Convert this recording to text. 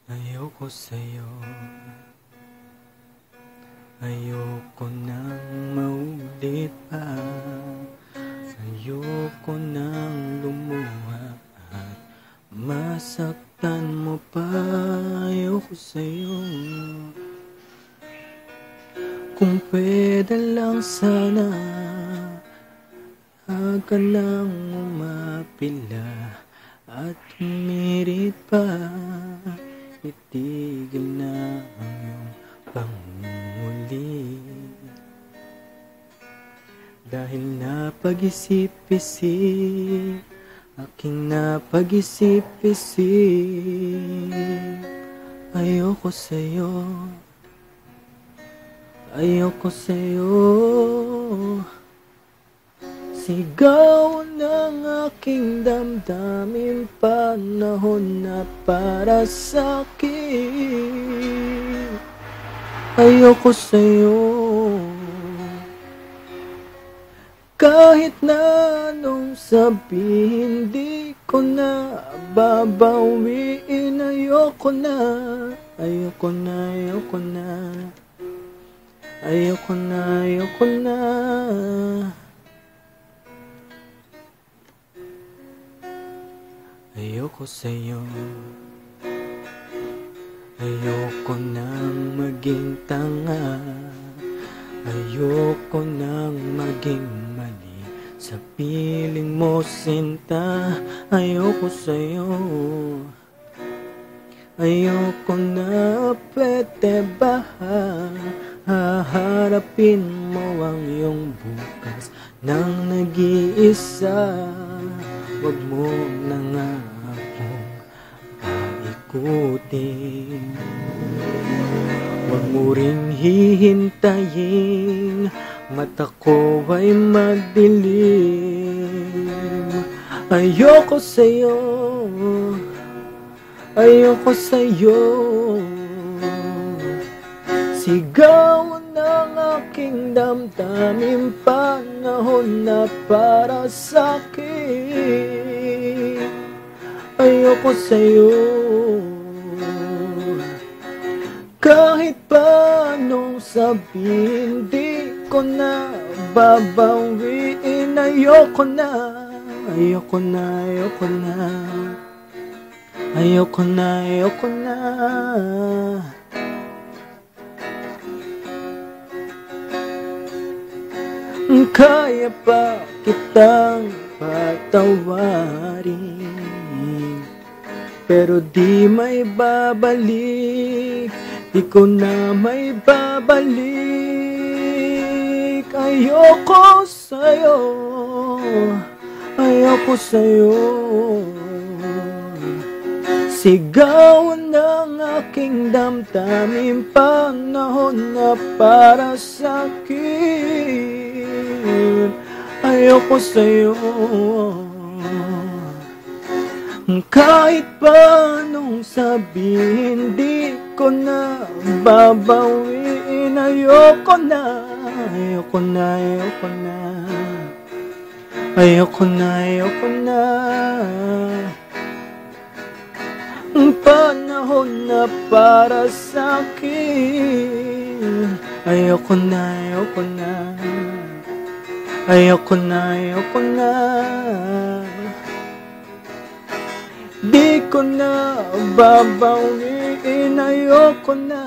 Ayoko sa'yo, ayoko nang maulit pa. Ayoko nang lumuha at masaktan mo pa. Ayoko sa'yo. Kung pwede lang sana, huwag ka nang umapila at humirit pa. Itigil na ang iyong pangunguli. Dahil napag-isip-isip, aking napag-isip-isip, ayoko sa'yo, ayoko sa'yo. Sigaw ng aking damdamin, panahon na para sa'kin. Ayoko sa'yo. Kahit na anong sabihin, di ko na babawiin. Ayoko na, ayoko na, ayoko na. Ayoko na, ayoko na. Ayoko sa'yo. Ayoko nang maging tanga. Ayoko nang maging mali sa piling mo, sinta. Ayoko sa'yo. Ayoko na, pwede ba haharapin mo ang iyong bukas nang nag-iisa? Huwag mo na nga akong paikutin. Huwag mo ring hihintayin mata ko ay magdilim. Ayoko sa'yo, ayoko sa'yo. Sigaw ng aking damdamin, panahon na para sa'kin. Ayoko sa'yo. Kahit pa anong sabihin, di ko na babawiin. Ayoko na, ayoko na, ayoko na. Ayoko na, ayoko na. Kaya pa kitang patawarin, pero di may babalik. Di ko na may babalik. Ayoko sa'yo, ayoko sa'yo. Sigaw ng aking damdamin, panahon na para sa'kin. Ayoko sa'yo. Kahit pa anong sabihin, di ko na babawiin. Ayoko na, ayoko na, ayoko na. Ayoko na, ayoko na. Panahon na para sa'kin. Ayoko na, ayoko na. Ayoko na, ayoko na. Di ko na babawiin. Ayoko na.